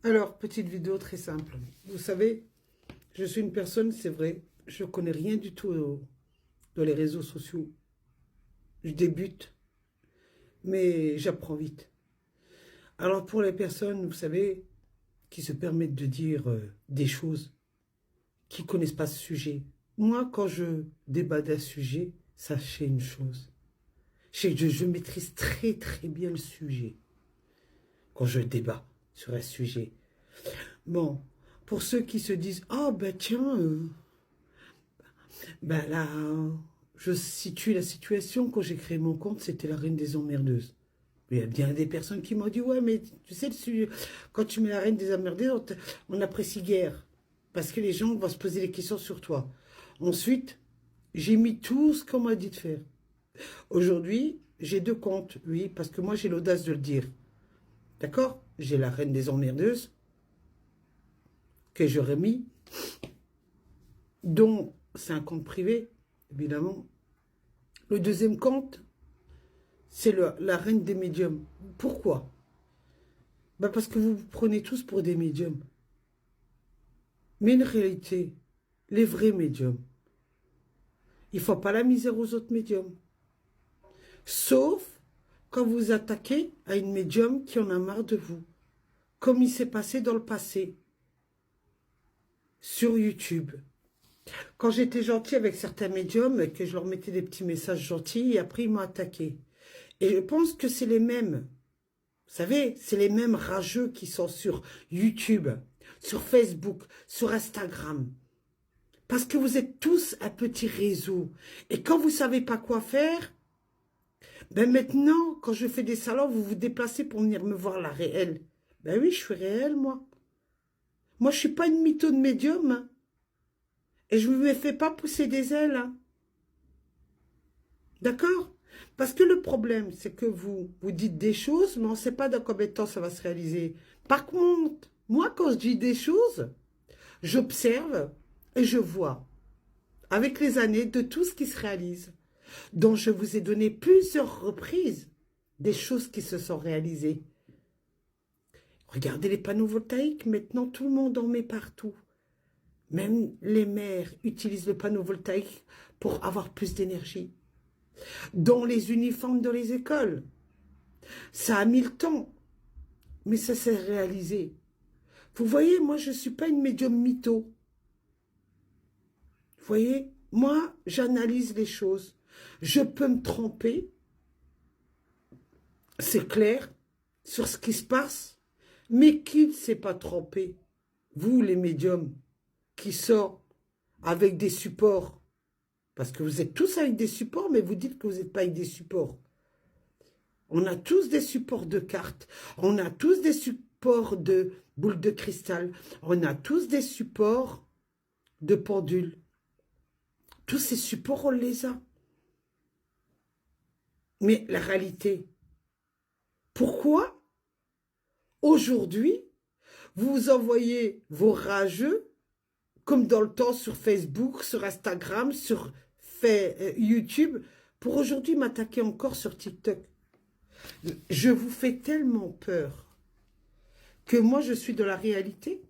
Alors, petite vidéo très simple. Vous savez, je suis une personne, c'est vrai, je connais rien du tout dans les réseaux sociaux. Je débute, mais j'apprends vite. Alors, pour les personnes, vous savez, qui se permettent de dire des choses, qui ne connaissent pas ce sujet, moi, quand je débat d'un sujet, sachez une chose. Je maîtrise très très bien le sujet quand je débat sur un sujet. Bon, pour ceux qui se disent, oh ben tiens, ben là, je situe la situation. Quand j'ai créé mon compte, c'était la reine des emmerdeuses. Il y a bien des personnes qui m'ont dit, ouais, mais tu sais, quand tu mets la reine des emmerdeuses, on apprécie guère. Parce que les gens vont se poser des questions sur toi. Ensuite, j'ai mis tout ce qu'on m'a dit de faire. Aujourd'hui, j'ai 2 comptes, oui, parce que moi, j'ai l'audace de le dire. D'accord? J'ai la reine des emmerdeuses, que j'aurais mis, dont c'est un compte privé, évidemment. Le deuxième compte, c'est la reine des médiums. Pourquoi? Ben parce que vous vous prenez tous pour des médiums. Mais en réalité, les vrais médiums, ils ne font pas la misère aux autres médiums. Sauf quand vous attaquez à une médium qui en a marre de vous. Comme il s'est passé dans le passé, sur YouTube. Quand j'étais gentil avec certains médiums, et que je leur mettais des petits messages gentils, et après ils m'ont attaqué. Et je pense que c'est les mêmes. Vous savez, c'est les mêmes rageux qui sont sur YouTube, sur Facebook, sur Instagram. Parce que vous êtes tous un petit réseau. Et quand vous ne savez pas quoi faire, ben maintenant, quand je fais des salons, vous vous déplacez pour venir me voir la réelle. Ben oui, je suis réelle, moi. Moi, je ne suis pas une mytho de médium. Hein. Et je ne me fais pas pousser des ailes. Hein. D'accord? Parce que le problème, c'est que vous dites des choses, mais on ne sait pas dans combien de temps ça va se réaliser. Par contre, moi, quand je dis des choses, j'observe et je vois, avec les années, de tout ce qui se réalise. Donc, je vous ai donné plusieurs reprises des choses qui se sont réalisées. Regardez les panneaux voltaïques, maintenant tout le monde en met partout. Même les mères utilisent le panneau voltaïque pour avoir plus d'énergie. Dans les uniformes dans les écoles. Ça a mis le temps, mais ça s'est réalisé. Vous voyez, moi, je ne suis pas une médium mytho. Vous voyez, moi, j'analyse les choses. Je peux me tromper, c'est clair, sur ce qui se passe, mais qui ne s'est pas trompé? Vous, les médiums, qui sortent avec des supports, parce que vous êtes tous avec des supports, mais vous dites que vous n'êtes pas avec des supports. On a tous des supports de cartes, on a tous des supports de boules de cristal, on a tous des supports de pendules. Tous ces supports, on les a. Mais la réalité, pourquoi aujourd'hui, vous envoyez vos rageux, comme dans le temps sur Facebook, sur Instagram, sur YouTube, pour aujourd'hui m'attaquer encore sur TikTok? Je vous fais tellement peur que moi, je suis dans la réalité.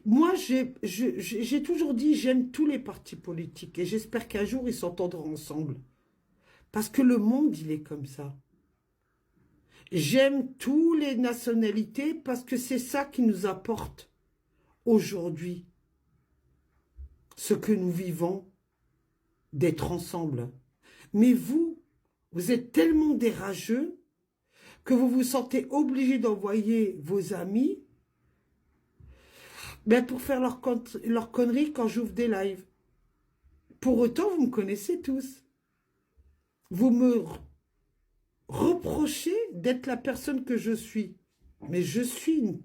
Moi, j'ai toujours dit, j'aime tous les partis politiques et j'espère qu'un jour, ils s'entendront ensemble. Parce que le monde, il est comme ça. J'aime toutes les nationalités parce que c'est ça qui nous apporte aujourd'hui ce que nous vivons, d'être ensemble. Mais vous êtes tellement des rageux que vous vous sentez obligé d'envoyer vos amis pour faire leur conneries quand j'ouvre des lives. Pour autant, vous me connaissez tous. Vous me reprochez d'être la personne que je suis. Mais je suis une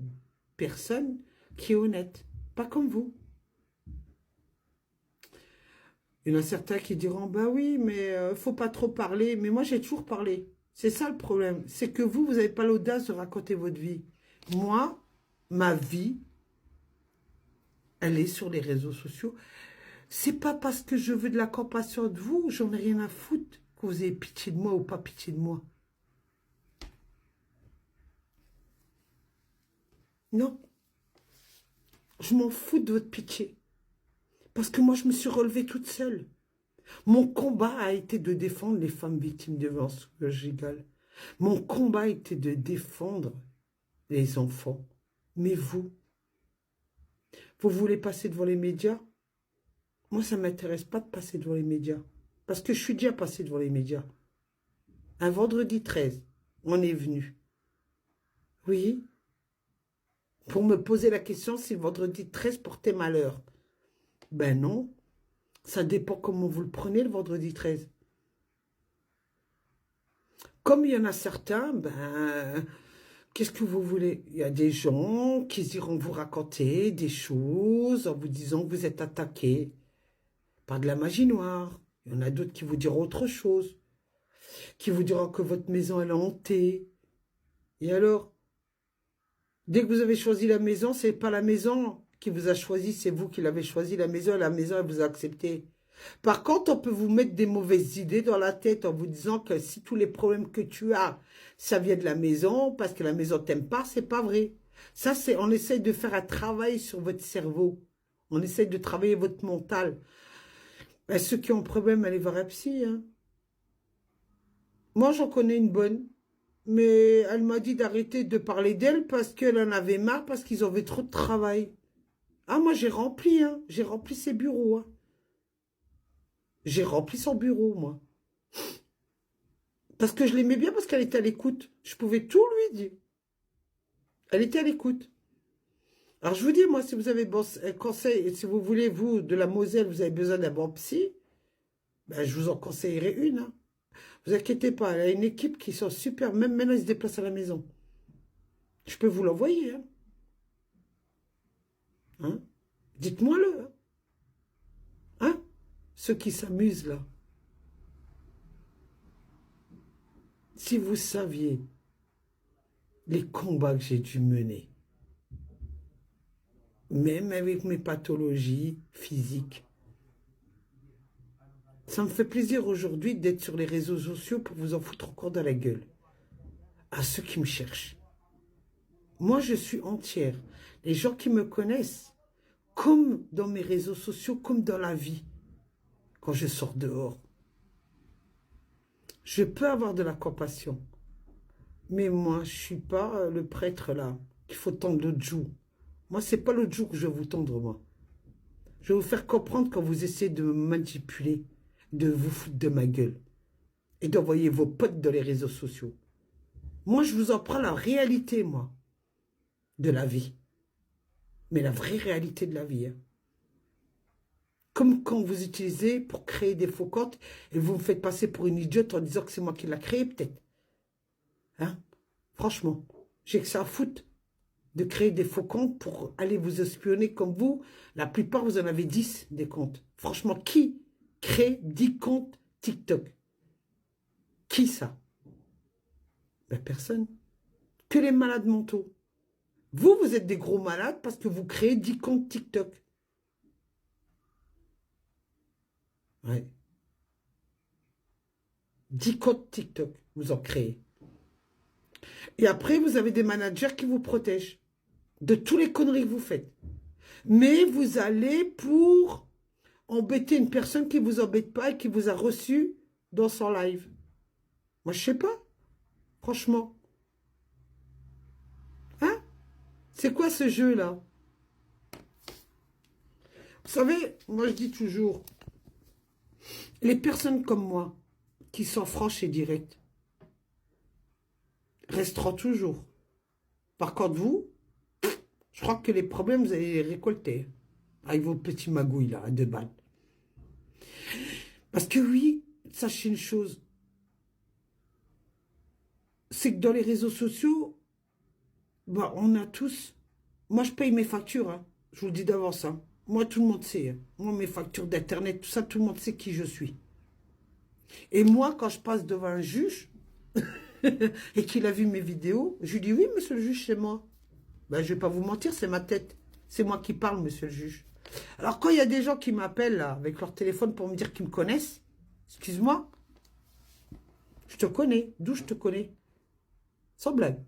personne qui est honnête, pas comme vous. Il y en a certains qui diront, bah oui, mais faut pas trop parler. Mais moi, j'ai toujours parlé. C'est ça le problème. C'est que vous n'avez pas l'audace de raconter votre vie. Moi, ma vie, elle est sur les réseaux sociaux. C'est pas parce que je veux de la compassion de vous, j'en ai rien à foutre que vous ayez pitié de moi ou pas pitié de moi. Non. Je m'en fous de votre pitié. Parce que moi, je me suis relevée toute seule. Mon combat a été de défendre les femmes victimes de violences conjugales. Mon combat a été de défendre les enfants. Mais vous voulez passer devant les médias? Moi, ça ne m'intéresse pas de passer devant les médias. Parce que je suis déjà passé devant les médias. Un vendredi 13, on est venu. Oui. Pour me poser la question si le vendredi 13 portait malheur. Ben non. Ça dépend comment vous le prenez le vendredi 13. Comme il y en a certains, ben, qu'est-ce que vous voulez? Il y a des gens qui iront vous raconter des choses en vous disant que vous êtes attaqué par de la magie noire. Il y en a d'autres qui vous diront autre chose, qui vous diront que votre maison elle est hantée. Et alors, dès que vous avez choisi la maison, c'est pas la maison qui vous a choisi, c'est vous qui l'avez choisi, la maison elle vous a accepté. Par contre, on peut vous mettre des mauvaises idées dans la tête en vous disant que si tous les problèmes que tu as, ça vient de la maison, parce que la maison t'aime pas, c'est pas vrai. Ça, c'est, on essaye de faire un travail sur votre cerveau. On essaye de travailler votre mental. Ben, ceux qui ont un problème, allez voir un psy. Hein. Moi, j'en connais une bonne. Mais elle m'a dit d'arrêter de parler d'elle parce qu'elle en avait marre, parce qu'ils avaient trop de travail. Ah, moi, j'ai rempli, hein. J'ai rempli ses bureaux, hein. J'ai rempli son bureau, moi. Parce que je l'aimais bien, parce qu'elle était à l'écoute. Je pouvais tout lui dire. Elle était à l'écoute. Alors, je vous dis, moi, si vous avez un conseil, si vous voulez, vous, de la Moselle, vous avez besoin d'un bon psy, ben, je vous en conseillerais une, hein. Vous inquiétez pas, elle a une équipe qui sont super. Même maintenant, ils se déplacent à la maison. Je peux vous l'envoyer, hein. Hein? Dites-moi-le, hein. Hein? Ceux qui s'amusent, là. Si vous saviez les combats que j'ai dû mener, même avec mes pathologies physiques, ça me fait plaisir aujourd'hui d'être sur les réseaux sociaux pour vous en foutre encore dans la gueule. À ceux qui me cherchent. Moi, je suis entière. Les gens qui me connaissent, comme dans mes réseaux sociaux, comme dans la vie, quand je sors dehors, je peux avoir de la compassion. Mais moi, je ne suis pas le prêtre là, qu'il faut tendre l'autre joue. Moi, ce n'est pas l'autre joue que je vais vous tendre, moi. Je vais vous faire comprendre quand vous essayez de me manipuler, de vous foutre de ma gueule et d'envoyer vos potes dans les réseaux sociaux. Moi, je vous en prends la réalité, moi, de la vie. Mais la vraie réalité de la vie. Hein. Comme quand vous utilisez pour créer des faux comptes et vous me faites passer pour une idiote en disant que c'est moi qui l'a créé, peut-être. Hein? Franchement, j'ai que ça à foutre de créer des faux comptes pour aller vous espionner comme vous. La plupart, vous en avez 10 des comptes. Franchement, qui crée 10 comptes TikTok? Qui ça? Ben, personne. Que les malades mentaux. Vous, vous êtes des gros malades parce que vous créez 10 comptes TikTok. Ouais. 10 comptes TikTok, vous en créez. Et après, vous avez des managers qui vous protègent de tous les conneries que vous faites. Mais vous allez pour embêter une personne qui ne vous embête pas et qui vous a reçu dans son live. Moi, je sais pas. Franchement. Hein? C'est quoi ce jeu-là? Vous savez, moi, je dis toujours, les personnes comme moi, qui sont franches et directes, resteront toujours. Par contre, vous, je crois que les problèmes, vous allez les récolter. Avec vos petits magouilles, là, à 2 balles. Parce que oui, sachez une chose. C'est que dans les réseaux sociaux, bah, on a tous... Moi, je paye mes factures, hein. Je vous le dis d'avance, hein. Moi, tout le monde sait. Hein. Moi, mes factures d'Internet, tout ça, tout le monde sait qui je suis. Et moi, quand je passe devant un juge et qu'il a vu mes vidéos, je lui dis, oui, monsieur le juge, c'est moi. Ben, je ne vais pas vous mentir, c'est ma tête. C'est moi qui parle, monsieur le juge. Alors, quand il y a des gens qui m'appellent là, avec leur téléphone pour me dire qu'ils me connaissent, excuse-moi, je te connais. D'où je te connais? Sans blague.